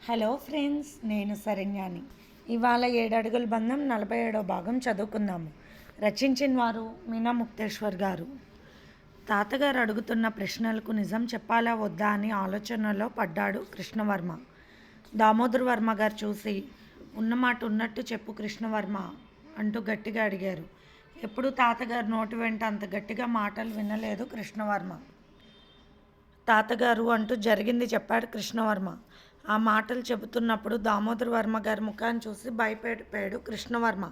Hello friends, నేను శరణ్యాని. ఇవాళ 7 అడుగుల బంధం 47వ భాగం చదువుకుందాము. రచించిన వారు మీనా ముక్తేశ్వర్ గారు. తాతగారు అడుగుతున్న ప్రశ్నలకు నిజం చెప్పాలా వద్దా అని ఆలోచనలో పడ్డాడు కృష్ణవర్మ. దామోదర్ వర్మ గారు చూసి, ఉన్నమాట ఉన్నట్టు చెప్పు కృష్ణవర్మ అంటూ గట్టిగా అడిగారు. ఎప్పుడూ తాతగారు నోటి వెంట అంత గట్టిగా మాటలు వినలేదు కృష్ణవర్మ. తాతగారు అంటూ జరిగింది చెప్పాడు కృష్ణవర్మ. ఆ మాటలు చెబుతున్నప్పుడు దామోదర్ వర్మ గారి ముఖాన్ని చూసి భయపడిపోయాడు కృష్ణవర్మ.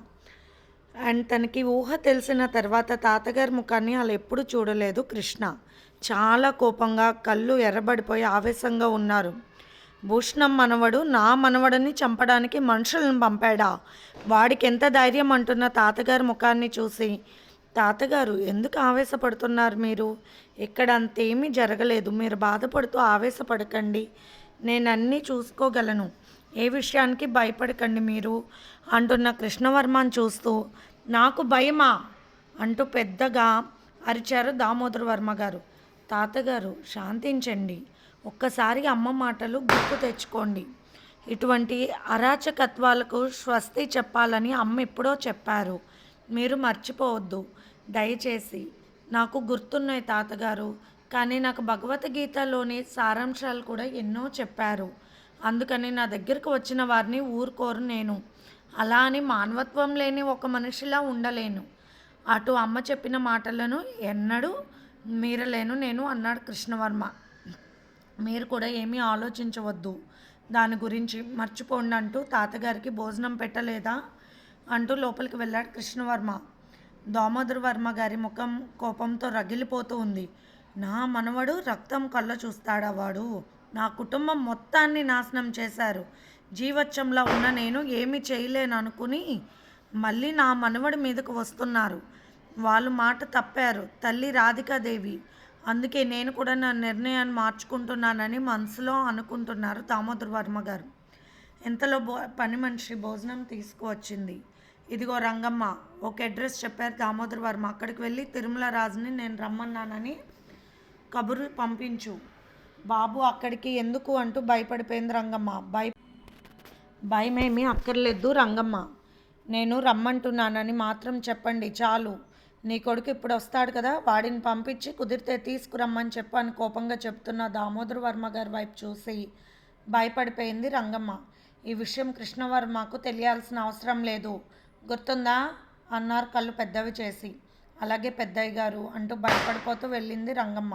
అండ్ తనకి ఊహ తెలిసిన తర్వాత తాతగారి ముఖాన్ని అలా ఎప్పుడు చూడలేదు కృష్ణ. చాలా కోపంగా, కళ్ళు ఎర్రబడిపోయి ఆవేశంగా ఉన్నారు. భూషణం మనవడు నా మనవడిని చంపడానికి మనుషులను పంపాడా? వాడికి ఎంత ధైర్యం అంటున్న తాతగారి ముఖాన్ని చూసి, తాతగారు ఎందుకు ఆవేశపడుతున్నారు మీరు? ఇక్కడ అంతేమీ జరగలేదు, మీరు బాధపడుతూ ఆవేశపడకండి, నేను అన్నీ చూసుకోగలను, ఏ విషయానికి భయపడకండి మీరు అంటున్న కృష్ణవర్మని చూస్తూ, నాకు భయమా అంటూ పెద్దగా అరిచారు దామోదర్ వర్మ గారు. తాతగారు శాంతించండి, ఒక్కసారి అమ్మ మాటలు గుర్తు తెచ్చుకోండి. ఇటువంటి అరాచకత్వాలకు స్వస్తి చెప్పాలని అమ్మ ఎప్పుడో చెప్పారు, మీరు మర్చిపోవద్దు దయచేసి. నాకు గుర్తున్నాయి తాతగారు, కానీ నాకు భగవద్గీతలోని సారాంశాలు కూడా ఎన్నో చెప్పారు. అందుకని నా దగ్గరకు వచ్చిన వారిని ఊరుకోరు నేను. అలా అని మానవత్వం లేని ఒక మనిషిలా ఉండలేను. అటు అమ్మ చెప్పిన మాటలను ఎన్నడూ మీరలేను నేను అన్నాడు కృష్ణవర్మ. మీరు కూడా ఏమీ ఆలోచించవద్దు దాని గురించి, మర్చిపోండి అంటూ తాతగారికి భోజనం పెట్టలేదా అంటూ లోపలికి వెళ్ళాడు కృష్ణవర్మ. దామోదర్ వర్మ గారి ముఖం కోపంతో రగిలిపోతూ ఉంది. నా మనవడు రక్తం కళ్ళ చూస్తాడా వాడు? నా కుటుంబం మొత్తాన్ని నాశనం చేశారు. జీవచ్చంలా ఉన్న నేను ఏమీ చేయలేను అనుకుని మళ్ళీ నా మనవడి మీదకు వస్తున్నారు. వాళ్ళు మాట తప్పారు, తల్లి రాధికాదేవి. అందుకే నేను కూడా నా నిర్ణయాన్ని మార్చుకుంటున్నానని మనసులో అనుకుంటున్నారు దామోదర్ వర్మ గారు. ఇంతలో పని మనిషి భోజనం తీసుకువచ్చింది. ఇదిగో రంగమ్మ, ఒక అడ్రస్ చెప్పారు దామోదర్ వర్మ, అక్కడికి వెళ్ళి తిరుమల రాజుని నేను రమ్మన్నానని కబురు పంపించు. బాబు అక్కడికి ఎందుకు అంటూ భయపడిపోయింది రంగమ్మ. భయమేమీ అక్కర్లేదు రంగమ్మ, నేను రమ్మంటున్నానని మాత్రం చెప్పండి చాలు. నీ కొడుకు ఇప్పుడు వస్తాడు కదా, వాడిని పంపించి కుదిరితే తీసుకురమ్మని చెప్పని కోపంగా చెప్తున్న దామోదర్ వర్మ గారి వైపు చూసి భయపడిపోయింది రంగమ్మ. ఈ విషయం కృష్ణవర్మకు తెలియాల్సిన అవసరం లేదు, గుర్తుందా అన్నారు కళ్ళు పెద్దవి చేసి. అలాగే పెద్దయ్య గారు అంటూ భయపడిపోతూ వెళ్ళింది రంగమ్మ.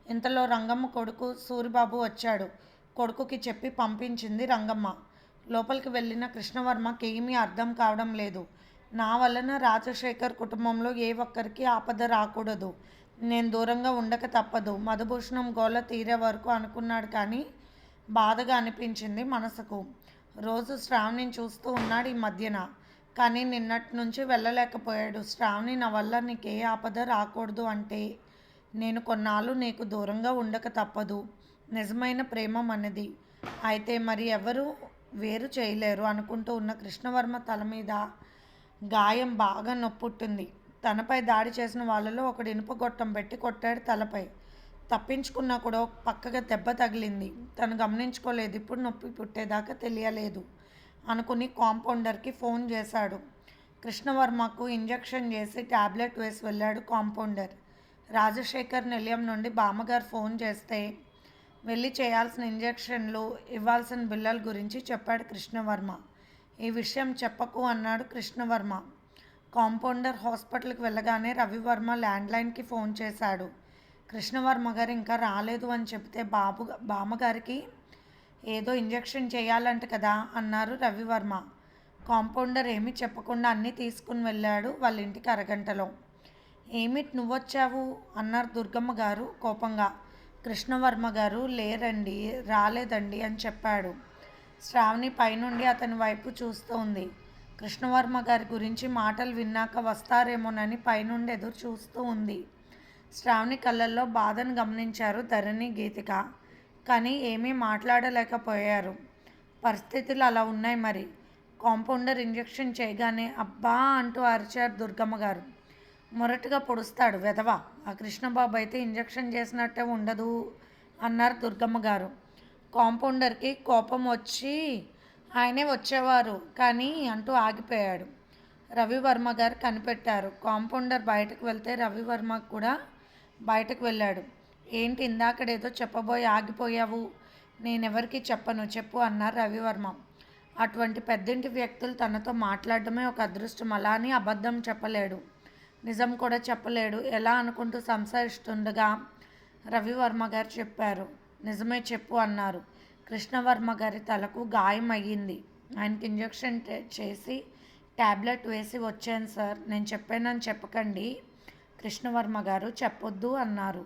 ఇంతలో రంగమ్మ కొడుకు సూరిబాబు వచ్చాడు. కొడుకుకి చెప్పి పంపించింది రంగమ్మ. లోపలికి వెళ్ళిన కృష్ణవర్మకి ఏమీ అర్థం కావడం లేదు. నా వలన రాజశేఖర్ కుటుంబంలో ఏ ఒక్కరికి ఆపద రాకూడదు, నేను దూరంగా ఉండక తప్పదు, మధుభూషణం గోల తీరే వరకు అనుకున్నాడు. కానీ బాధగా అనిపించింది మనసుకు. రోజు శ్రావణిని చూస్తూ ఉన్నాడు ఈ మధ్యన, కానీ నిన్నటి నుంచి వెళ్ళలేకపోయాడు. శ్రావణి, నా వల్ల నీకే ఆపద రాకూడదు అంటే నేను కొన్నాళ్ళు నీకు దూరంగా ఉండక తప్పదు. నిజమైన ప్రేమ మనది అయితే మరి ఎవరు వేరు చేయలేరు అనుకుంటూ ఉన్న కృష్ణవర్మ తల మీద గాయం బాగా నొప్పుట్టింది. తనపై దాడి చేసిన వాళ్ళలో ఒకడు ఇనుప గొట్టం పెట్టి కొట్టాడు తలపై. తప్పించుకున్నా కూడా పక్కగా దెబ్బ తగిలింది. తను గమనించుకోలేదు, ఇప్పుడు నొప్పి పుట్టేదాకా తెలియలేదు అనుకుని కాంపౌండర్కి ఫోన్ చేశాడు. కృష్ణవర్మకు ఇంజెక్షన్ చేసి ట్యాబ్లెట్ వేసి వెళ్ళాడు కాంపౌండర్. రాజశేఖర్ నిలయం నుండి బామ్మగారు ఫోన్ చేస్తే వెళ్ళి చేయాల్సిన ఇంజెక్షన్లు, ఇవ్వాల్సిన బిల్లల గురించి చెప్పాడు కృష్ణవర్మ. ఈ విషయం చెప్పకు అన్నాడు కృష్ణవర్మ. కాంపౌండర్ హాస్పిటల్కి వెళ్ళగానే రవివర్మ ల్యాండ్లైన్కి ఫోన్ చేశాడు. కృష్ణవర్మ గారు ఇంకా రాలేదు అని చెప్తే బామ్మగారికి ఏదో ఇంజెక్షన్ చేయాలంట కదా అన్నారు రవివర్మ. కాంపౌండర్ ఏమీ చెప్పకుండా అన్నీ తీసుకుని వెళ్ళాడు వాళ్ళ ఇంటికి అరగంటలో. ఏమిటి నువ్వొచ్చావు అన్నారు దుర్గమ్మ గారు కోపంగా. కృష్ణవర్మ గారు లేరండి, రాలేదండి అని చెప్పాడు. శ్రావణి పైనుండి అతని వైపు చూస్తోంది. కృష్ణవర్మ గారి గురించి మాటలు విన్నాక వస్తారేమోనని పైనుండి ఎదురు చూస్తూ ఉంది. శ్రావణి కళ్ళల్లో బాధను గమనించారు ధరణి, గీతిక. కానీ ఏమీ మాట్లాడలేకపోయారు. పరిస్థితులు అలా ఉన్నాయి మరి. కాంపౌండర్ ఇంజెక్షన్ చేయగానే అబ్బా అంటూ అరిచారు దుర్గమ్మ గారు. మొరటుగా పొడుస్తాడు వెధవ, ఆ కృష్ణబాబు అయితే ఇంజెక్షన్ చేసినట్టే ఉండదు అన్నారు దుర్గమ్మ గారు. కాంపౌండర్కి కోపం వచ్చి ఆయనే వచ్చేవారు కానీ అంటూ ఆగిపోయాడు. రవివర్మ గారు కనిపెట్టారు. కాంపౌండర్ బయటకు వెళ్తే రవివర్మ కూడా బయటకు వెళ్ళాడు. ఏంటి ఇందాకడేదో చెప్పబోయి ఆగిపోయావు? నేనెవరికి చెప్పను, చెప్పు అన్నారు రవివర్మ. అటువంటి పెద్దింటి వ్యక్తులు తనతో మాట్లాడడమే ఒక అదృష్టం. అలా అని అబద్ధం చెప్పలేడు, నిజం కూడా చెప్పలేడు. ఎలా అనుకుంటూ సంశయిస్తుండగా రవివర్మ గారు చెప్పారు. నిజమే చెప్పు అన్నారు. కృష్ణవర్మ గారి తలకు గాయం అయ్యింది. ఆయనకి ఇంజెక్షన్ చేసి ట్యాబ్లెట్ వేసి వచ్చాను సార్. నేను చెప్పానని చెప్పకండి. కృష్ణవర్మ గారు చెప్పొద్దు అన్నారు.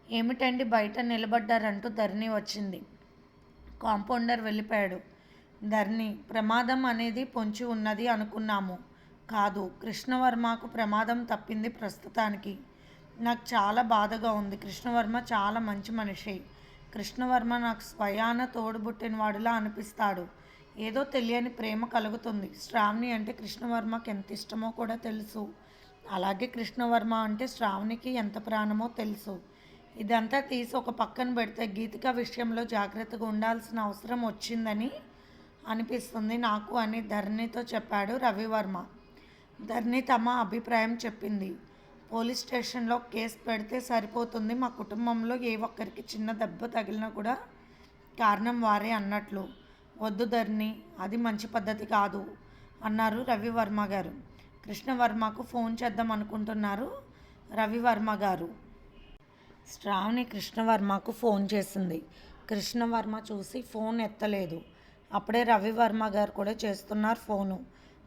ఏమిటండి బయట నిలబడ్డారంటూ ధరణి వచ్చింది. కాంపౌండర్ వెళ్ళిపోయాడు. ధరణి, ప్రమాదం అనేది పొంచి ఉన్నది అనుకున్నాము. కాదు, కృష్ణవర్మకు ప్రమాదం తప్పింది ప్రస్తుతానికి. నాకు చాలా బాధగా ఉంది. కృష్ణవర్మ చాలా మంచి మనిషి. కృష్ణవర్మ నాకు స్వయాన తోడుబుట్టిన వాడిలా అనిపిస్తాడు. ఏదో తెలియని ప్రేమ కలుగుతుంది. శ్రావణి అంటే కృష్ణవర్మకి ఎంత ఇష్టమో కూడా తెలుసు. అలాగే కృష్ణవర్మ అంటే శ్రావణికి ఎంత ప్రాణమో తెలుసు. ఇదంతా తీసి ఒక పక్కన పెడితే గీతిక విషయంలో జాగ్రత్తగా ఉండాల్సిన అవసరం వచ్చిందని అనిపిస్తుంది నాకు అని ధరణితో చెప్పాడు రవివర్మ. ధరణి తమ అభిప్రాయం చెప్పింది. పోలీస్ స్టేషన్లో కేసు పెడితే సరిపోతుంది. మా కుటుంబంలో ఏ ఒక్కరికి చిన్న దెబ్బ తగిలినా కూడా కారణం వారే అన్నట్లు. వద్దు ధరణి, అది మంచి పద్ధతి కాదు అన్నారు రవివర్మ గారు. కృష్ణవర్మకు ఫోన్ చేద్దాం అనుకుంటున్నారు రవివర్మ గారు. శ్రావణి కృష్ణవర్మకు ఫోన్ చేసింది. కృష్ణవర్మ చూసి ఫోన్ ఎత్తలేదు. అప్పుడే రవివర్మ గారు కూడా చేస్తున్నారు ఫోను.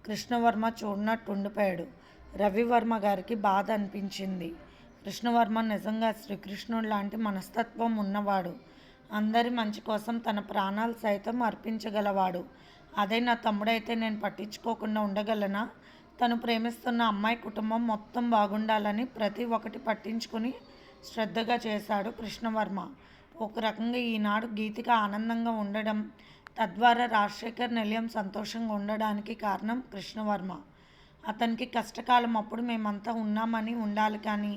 కృష్ణవర్మ చూడనట్టు ఉండిపోయాడు. రవివర్మ గారికి బాధ అనిపించింది. కృష్ణవర్మ నిజంగా శ్రీకృష్ణుడు లాంటి మనస్తత్వం ఉన్నవాడు. అందరి మంచి కోసం తన ప్రాణాలు సైతం అర్పించగలవాడు. అదే నా తమ్ముడైతే నేను పట్టించుకోకుండా ఉండగలనా? తను ప్రేమిస్తున్న అమ్మాయి కుటుంబం మొత్తం బాగుండాలని ప్రతి ఒక్కటి పట్టించుకుని శ్రద్ధగా చేశాడు కృష్ణవర్మ. ఒక రకంగా ఈనాడు గీతిక ఆనందంగా ఉండడం, తద్వారా రాజశేఖర్ నిలయం సంతోషంగా ఉండడానికి కారణం కృష్ణవర్మ. అతనికి కష్టకాలం అప్పుడు మేమంతా ఉన్నామని ఉండాలి, కానీ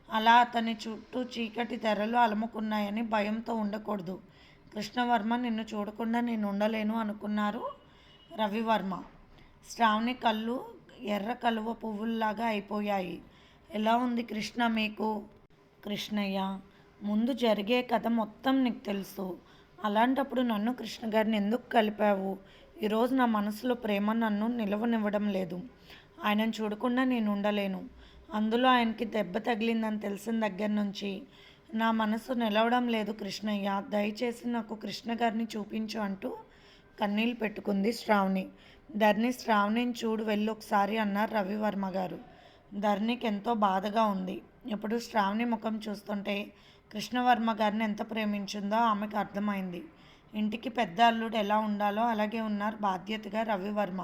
అలా అతని చుట్టూ చీకటి తెరలు అలుముకున్నాయని భయంతో ఉండకూడదు. కృష్ణవర్మ నిన్ను చూడకుండా నేను ఉండలేను అనుకున్నారు రవివర్మ. శ్రావణి కళ్ళు ఎర్ర కలువ పువ్వుల్లాగా అయిపోయాయి. ఎలా ఉంది కృష్ణ మీకు? కృష్ణయ్య, ముందు జరిగే కథ మొత్తం నీకు తెలుసు. అలాంటప్పుడు నన్ను కృష్ణ గారిని ఎందుకు కలిపావు? ఈరోజు నా మనసులో ప్రేమ నన్ను నిలవనివ్వడం లేదు. ఆయనను చూడకుండా నేను ఉండలేను. అందులో ఆయనకి దెబ్బ తగిలిందని తెలిసిన దగ్గర నుంచి నా మనసు నిలవడం లేదు కృష్ణయ్య. దయచేసి నాకు కృష్ణ గారిని చూపించు అంటూ కన్నీళ్ళు పెట్టుకుంది శ్రావణి. ధరణి, శ్రావణిని చూడు వెళ్ళి ఒకసారి అన్నారు రవివర్మ గారు. ధరణికి ఎంతో బాధగా ఉంది. ఇప్పుడు శ్రావణి ముఖం చూస్తుంటే కృష్ణవర్మ గారిని ఎంత ప్రేమించిందో ఆమెకు అర్థమైంది. ఇంటికి పెద్ద అల్లుడు ఎలా ఉండాలో అలాగే ఉన్నారు బాధ్యతగా రవివర్మ.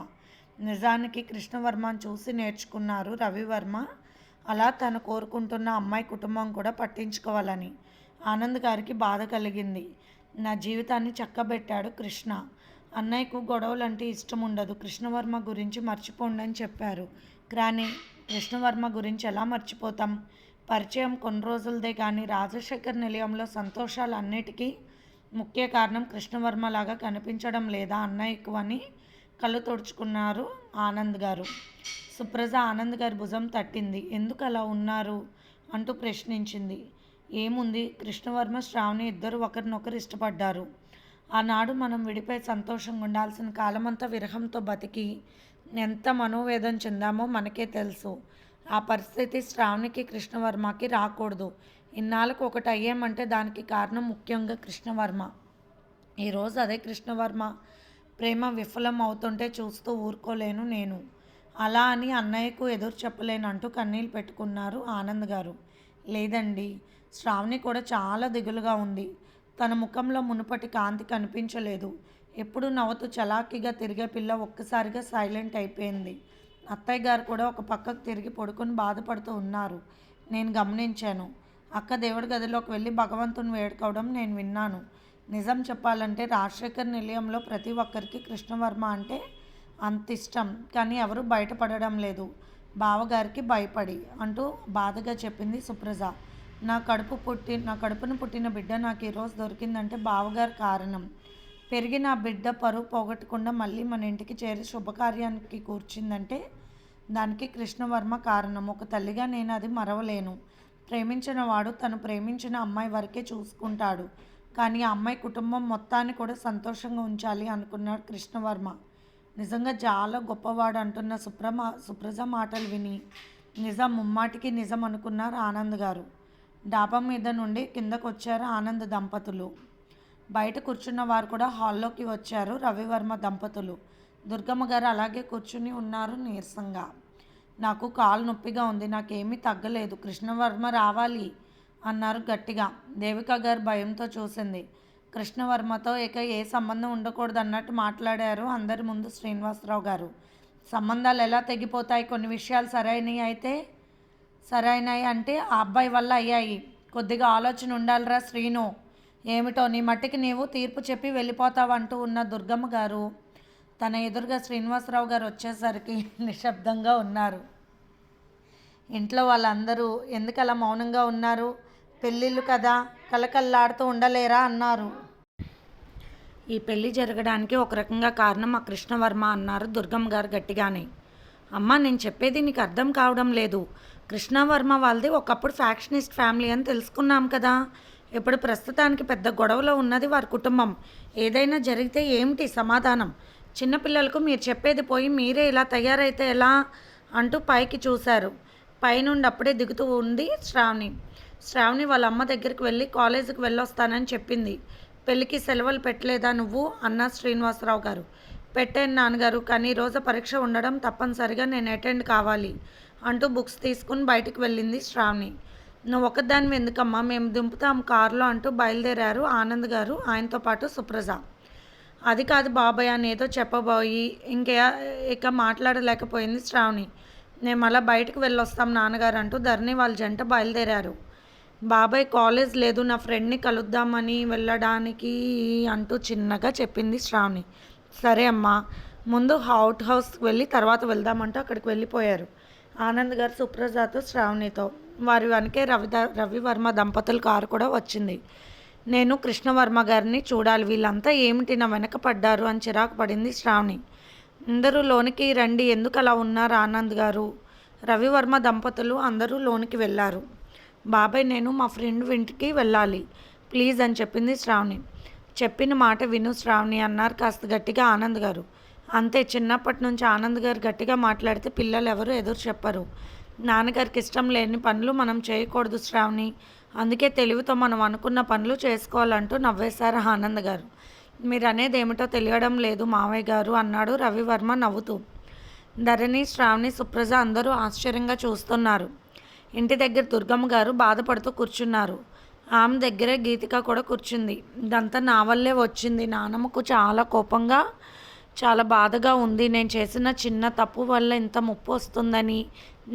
నిజానికి కృష్ణవర్మను చూసి నేర్చుకున్నారు రవివర్మ. అలా తను కోరుకుంటున్న అమ్మాయి కుటుంబం కూడా పట్టించుకోవాలని. ఆనంద్ గారికి బాధ కలిగింది. నా జీవితాన్ని చక్కబెట్టాడు కృష్ణ. అన్నయ్యకు గొడవలంటే ఇష్టం ఉండదు. కృష్ణవర్మ గురించి మర్చిపోండి అని చెప్పారు. కానీ కృష్ణవర్మ గురించి ఎలా మర్చిపోతాం? పరిచయం కొన్ని రోజులదే కానీ రాజశేఖర్ నిలయంలో సంతోషాలన్నిటికీ ముఖ్య కారణం కృష్ణవర్మ లాగా కనిపించడం లేదా అన్నయ్యకు అని కళ్ళు తుడుచుకున్నారు ఆనంద్ గారు. సుప్రజ ఆనంద్ గారి భుజం తట్టింది. ఎందుకు అలా ఉన్నారు అంటూ ప్రశ్నించింది. ఏముంది, కృష్ణవర్మ శ్రావణి ఇద్దరు ఒకరినొకరు ఇష్టపడ్డారు. ఆనాడు మనం విడిపోయి సంతోషంగా ఉండాల్సిన కాలమంతా విరహంతో బతికి ఎంత మనోవేదన చెందామో మనకే తెలుసు. ఆ పరిస్థితి శ్రావణికి కృష్ణవర్మకి రాకూడదు. ఇన్నాళ్ళకు ఒకటి అయ్యామంటే దానికి కారణం ముఖ్యంగా కృష్ణవర్మ. ఈరోజు అదే కృష్ణవర్మ ప్రేమ విఫలం అవుతుంటే చూస్తూ ఊరుకోలేను నేను. అలా అని అన్నయ్యకు ఎదురు చెప్పలేను అంటూ కన్నీళ్ళు పెట్టుకున్నారు ఆనంద్ గారు. లేదండి, శ్రావణి కూడా చాలా దిగులుగా ఉంది. తన ముఖంలో మునుపటి కాంతి కనిపించలేదు. ఎప్పుడు నవ్వుతూ చలాకీగా తిరిగే పిల్ల ఒక్కసారిగా సైలెంట్ అయిపోయింది. అత్తయ్య గారు కూడా ఒక పక్కకు తిరిగి పడుకొని బాధపడుతూ ఉన్నారు. నేను గమనించాను. అక్క దేవుడి గదిలోకి వెళ్ళి భగవంతుని వేడుకోవడం నేను విన్నాను. నిజం చెప్పాలంటే రాజశేఖర్ నిలయంలో ప్రతి ఒక్కరికి కృష్ణవర్మ అంటే అంత ఇష్టం, కానీ ఎవరు బయటపడడం లేదు, బావగారికి భయపడి అంటూ బాధగా చెప్పింది సుప్రజ. నా కడుపున పుట్టిన బిడ్డ నాకు ఈరోజు దొరికిందంటే బావగారు కారణం. పెరిగి నా బిడ్డ పరువు పోగొట్టకుండా మళ్ళీ మన ఇంటికి చేరి శుభకార్యానికి కూర్చుందంటే దానికి కృష్ణవర్మ కారణం. ఒక తల్లిగా నేను అది మరవలేను. ప్రేమించిన వాడు తను ప్రేమించిన అమ్మాయి వరకే చూసుకుంటాడు, కానీ ఆ అమ్మాయి కుటుంబం మొత్తాన్ని కూడా సంతోషంగా ఉంచాలి అనుకున్నాడు కృష్ణవర్మ. నిజంగా చాలా గొప్పవాడు అంటున్న సుప్రజ మాటలు విని నిజం, ముమ్మాటికి నిజం అనుకున్నారు ఆనంద్ గారు. డాబా మీద నుండి కిందకు వచ్చారు ఆనంద్ దంపతులు. బయట కూర్చున్న వారు కూడా హాల్లోకి వచ్చారు రవివర్మ దంపతులు. దుర్గమ్మ గారు అలాగే కూర్చుని ఉన్నారు నీరసంగా. నాకు కాలు నొప్పిగా ఉంది, నాకేమీ తగ్గలేదు, కృష్ణవర్మ రావాలి అన్నారు గట్టిగా. దేవిక గారు భయంతో చూసింది. కృష్ణవర్మతో ఇక ఏ సంబంధం ఉండకూడదు అన్నట్టు మాట్లాడారు అందరి ముందు శ్రీనివాసరావు గారు. సంబంధాలు ఎలా తెగిపోతాయి, కొన్ని విషయాలు సరైనవి అంటే ఆ అబ్బాయి వల్ల అయ్యాయి. కొద్దిగా ఆలోచన ఉండాలిరా శ్రీను. ఏమిటో నీ మట్టికి నీవు తీర్పు చెప్పి వెళ్ళిపోతావంటూ ఉన్న దుర్గమ్మ గారు తన ఎదురుగా శ్రీనివాసరావు గారు వచ్చేసరికి నిశ్శబ్దంగా ఉన్నారు. ఇంట్లో వాళ్ళందరూ ఎందుకు అలా మౌనంగా ఉన్నారు? పెళ్ళిళ్ళు కదా, కలకల్లాడుతూ ఉండలేరా అన్నారు. ఈ పెళ్ళి జరగడానికి ఒక రకంగా కారణం ఆ కృష్ణవర్మ అన్నారు దుర్గమ్మ గారు గట్టిగానే. అమ్మ, నేను చెప్పేది నీకు అర్థం కావడం లేదు. కృష్ణవర్మ వాళ్ళది ఒకప్పుడు ఫ్యాక్షనిస్ట్ ఫ్యామిలీ అని తెలుసుకున్నాం కదా. ఇప్పుడు ప్రస్తుతానికి పెద్ద గొడవలో ఉన్నది వారి కుటుంబం. ఏదైనా జరిగితే ఏమిటి సమాధానం? చిన్నపిల్లలకు మీరు చెప్పేది పోయి మీరే ఇలా తయారైతే ఎలా అంటూ పైకి చూశారు. పైనుండి అప్పుడే దిగుతూ ఉంది శ్రావణి వాళ్ళ అమ్మ దగ్గరికి వెళ్ళి కాలేజీకి వెళ్ళొస్తానని చెప్పింది. పెళ్ళికి సెలవులు పెట్టలేదా నువ్వు అన్న శ్రీనివాసరావు గారు. పెట్టాను నాన్నగారు, కానీ రోజు పరీక్ష ఉండడం తప్పనిసరిగా నేను అటెండ్ కావాలి అంటూ బుక్స్ తీసుకుని బయటకు వెళ్ళింది శ్రావణి. నువ్వు ఒక్కదాన్ని ఎందుకమ్మా, మేము దింపుతాం కారులో అంటూ బయలుదేరారు ఆనంద్ గారు, ఆయనతో పాటు సుప్రజ. అది కాదు బాబాయ్ అని ఏదో చెప్పబోయి ఇక మాట్లాడలేకపోయింది శ్రావణి. మేము అలా బయటకు వెళ్ళొస్తాం నాన్నగారు అంటూ ధరణి వాళ్ళ జంట బయలుదేరారు. బాబాయ్ కాలేజ్ లేదు, నా ఫ్రెండ్ని కలుద్దామని వెళ్ళడానికి అంటూ చిన్నగా చెప్పింది శ్రావణి. సరే అమ్మా, ముందు హౌస్కి వెళ్ళి తర్వాత వెళ్దామంటూ అక్కడికి వెళ్ళిపోయారు ఆనంద్ గారు సుప్రజతో శ్రావణితో. వారి వెనకే రవివర్మ దంపతుల కారు కూడా వచ్చింది. నేను కృష్ణవర్మ గారిని చూడాలి, వీళ్ళంతా ఏమిటి నా వెనక పడ్డారు అని చిరాకు పడింది శ్రావణి. అందరూ లోనికి రండి, ఎందుకు అలా ఉన్నారు ఆనంద్ గారు? రవివర్మ దంపతులు అందరూ లోనికి వెళ్ళారు. బాబాయ్, నేను మా ఫ్రెండ్ ఇంటికి వెళ్ళాలి ప్లీజ్ అని చెప్పింది శ్రావణి. చెప్పిన మాట విను శ్రావణి అన్నారు కాస్త గట్టిగా ఆనంద్ గారు. అంతే, చిన్నప్పటి నుంచి ఆనంద్ గారు గట్టిగా మాట్లాడితే పిల్లలు ఎవరు ఎదురు చెప్పరు. నాన్నగారికి ఇష్టం లేని పనులు మనం చేయకూడదు శ్రావణి, అందుకే తెలివితో మనం అనుకున్న పనులు చేసుకోవాలంటూ నవ్వేశారు ఆనంద్ గారు. మీరు అనేది ఏమిటో తెలియడం లేదు మావయ్య గారు అన్నాడు రవివర్మ నవ్వుతూ. ధరణి, శ్రావణి, సుప్రజ అందరూ ఆశ్చర్యంగా చూస్తున్నారు. ఇంటి దగ్గర దుర్గమ్మ గారు బాధపడుతూ కూర్చున్నారు. ఆమె దగ్గరే గీతిక కూడా కూర్చుంది. ఇదంతా నా వల్లే వచ్చింది, నాన్నమ్మకు చాలా కోపంగా చాలా బాధగా ఉంది, నేను చేసిన చిన్న తప్పు వల్ల ఇంత ముప్పు వస్తుందని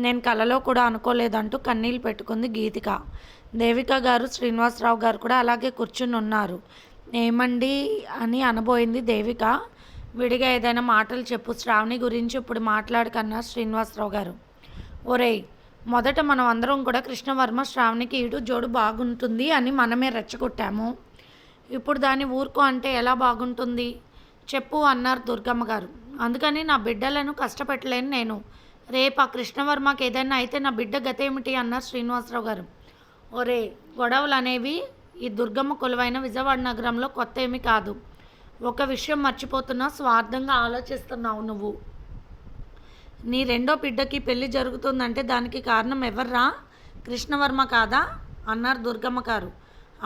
నేను కలలో కూడా అనుకోలేదంటూ కన్నీళ్ళు పెట్టుకుంది గీతిక. దేవిక గారు, శ్రీనివాసరావు గారు కూడా అలాగే కూర్చుని ఉన్నారు. ఏమండి అని అనబోయింది దేవిక. విడిగా ఏదైనా మాటలు చెప్పు, శ్రావణి గురించి ఇప్పుడు మాట్లాడకన్నారు శ్రీనివాసరావు గారు. ఒరేయ్, మొదట మనం అందరం కూడా కృష్ణవర్మ శ్రావణికి ఈడు జోడు బాగుంటుంది అని మనమే రెచ్చగొట్టాము. ఇప్పుడు దాన్ని ఊరుకో అంటే ఎలా బాగుంటుంది చెప్పు అన్నారు దుర్గమ్మ గారు. అందుకని నా బిడ్డలను కష్టపెట్టలేను నేను. రేపు ఆ కృష్ణవర్మకి ఏదైనా అయితే నా బిడ్డ గతేమిటి అన్నారు శ్రీనివాసరావు గారు. ఒరే, గొడవలు అనేవి ఈ దుర్గమ్మ కొలువైన విజయవాడ నగరంలో కొత్త ఏమీ కాదు. ఒక విషయం మర్చిపోతున్నా, స్వార్థంగా ఆలోచిస్తున్నావు నువ్వు. నీ రెండో బిడ్డకి పెళ్లి జరుగుతుందంటే దానికి కారణం ఎవర్రా? కృష్ణవర్మ కాదా అన్నారు దుర్గమ్మ గారు.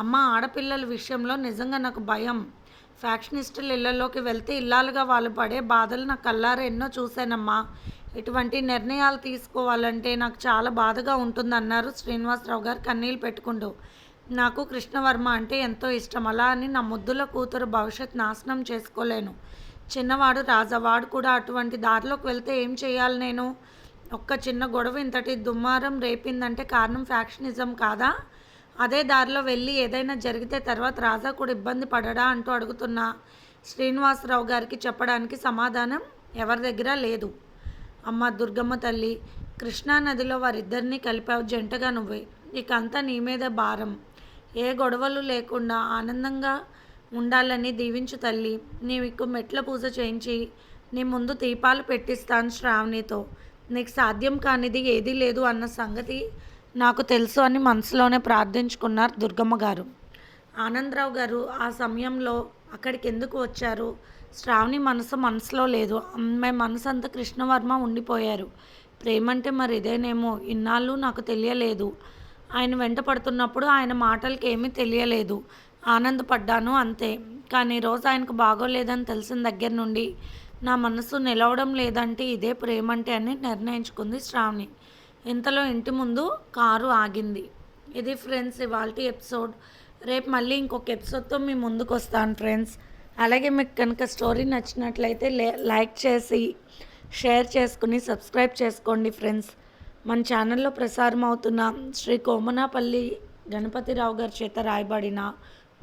అమ్మ, ఆడపిల్లల విషయంలో నిజంగా నాకు భయం. ఫ్యాక్షనిస్టుల ఇళ్లలోకి వెళ్తే ఇల్లాలుగా వాళ్ళు పడే బాధలు నా కళ్ళారా ఎన్నో చూశానమ్మా. ఇటువంటి నిర్ణయాలు తీసుకోవాలంటే నాకు చాలా బాధగా ఉంటుందన్నారు శ్రీనివాసరావు గారు కన్నీళ్ళు పెట్టుకుంటూ. నాకు కృష్ణవర్మ అంటే ఎంతో ఇష్టం, అలా అని నా ముద్దుల కూతురు భవిష్యత్ నాశనం చేసుకోలేను. చిన్నవాడు రాజావాడు కూడా అటువంటి దారిలోకి వెళ్తే ఏం చేయాలి నేను? ఒక్క చిన్న గొడవ ఇంతటి దుమారం రేపిందంటే కారణం ఫ్యాక్షనిజం కాదా? అదే దారిలో వెళ్ళి ఏదైనా జరిగితే తర్వాత రాజా కూడా ఇబ్బంది పడడా అంటూ అడుగుతున్నా శ్రీనివాసరావు గారికి చెప్పడానికి సమాధానం ఎవరి దగ్గర లేదు. అమ్మ దుర్గమ్మ తల్లి, కృష్ణానదిలో వారిద్దరినీ కలిపావు జంటగా నువ్వే. ఇకంతా నీ మీదే భారం. ఏ గొడవలు లేకుండా ఆనందంగా ఉండాలని దీవించు తల్లి. నీకు మెట్ల పూజ చేయించి నీ ముందు దీపాలు పెట్టిస్తాను శ్రావణితో. నీకు సాధ్యం కానిది ఏదీ లేదు అన్న సంగతి నాకు తెలుసు అని మనసులోనే ప్రార్థించుకున్నారు దుర్గమ్మ గారు. ఆనందరావు గారు ఆ సమయంలో అక్కడికి ఎందుకు వచ్చారు? శ్రావణి మనసులో లేదు. ఆమె మనసంతా కృష్ణవర్మ ఉండిపోయారు. ప్రేమంటే మరి ఇదేనేమో. ఇన్నాళ్ళు నాకు తెలియలేదు. ఆయన వెంట పడుతున్నప్పుడు ఆయన మాటలకి ఏమీ తెలియలేదు. ఆనందపడ్డాను అంతే. కానీ ఈరోజు ఆయనకు బాగోలేదని తెలిసిన దగ్గర నుండి నా మనసు నిలవడం లేదంటే ఇదే ప్రేమంటే అని నిర్ణయించుకుంది శ్రావణి. ఇంతలో ఇంటి ముందు కారు ఆగింది. ఇది ఫ్రెండ్స్ ఇవాల్టి ఎపిసోడ్. రేపు మళ్ళీ ఇంకొక ఎపిసోడ్తో మీ ముందుకు వస్తాను ఫ్రెండ్స్. అలాగే మీకు కనుక స్టోరీ నచ్చినట్లయితే లైక్ చేసి షేర్ చేసుకుని సబ్స్క్రైబ్ చేసుకోండి ఫ్రెండ్స్. మన ఛానల్లో ప్రసారం అవుతున్న శ్రీ కోమనాపల్లి గణపతిరావు గారి చేత రాయబడిన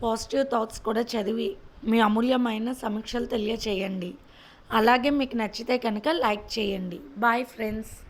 పాజిటివ్ థాట్స్ కూడా చదివి మీ అమూల్యమైన సమీక్షలు తెలియచేయండి. అలాగే మీకు నచ్చితే కనుక లైక్ చేయండి. Bye friends.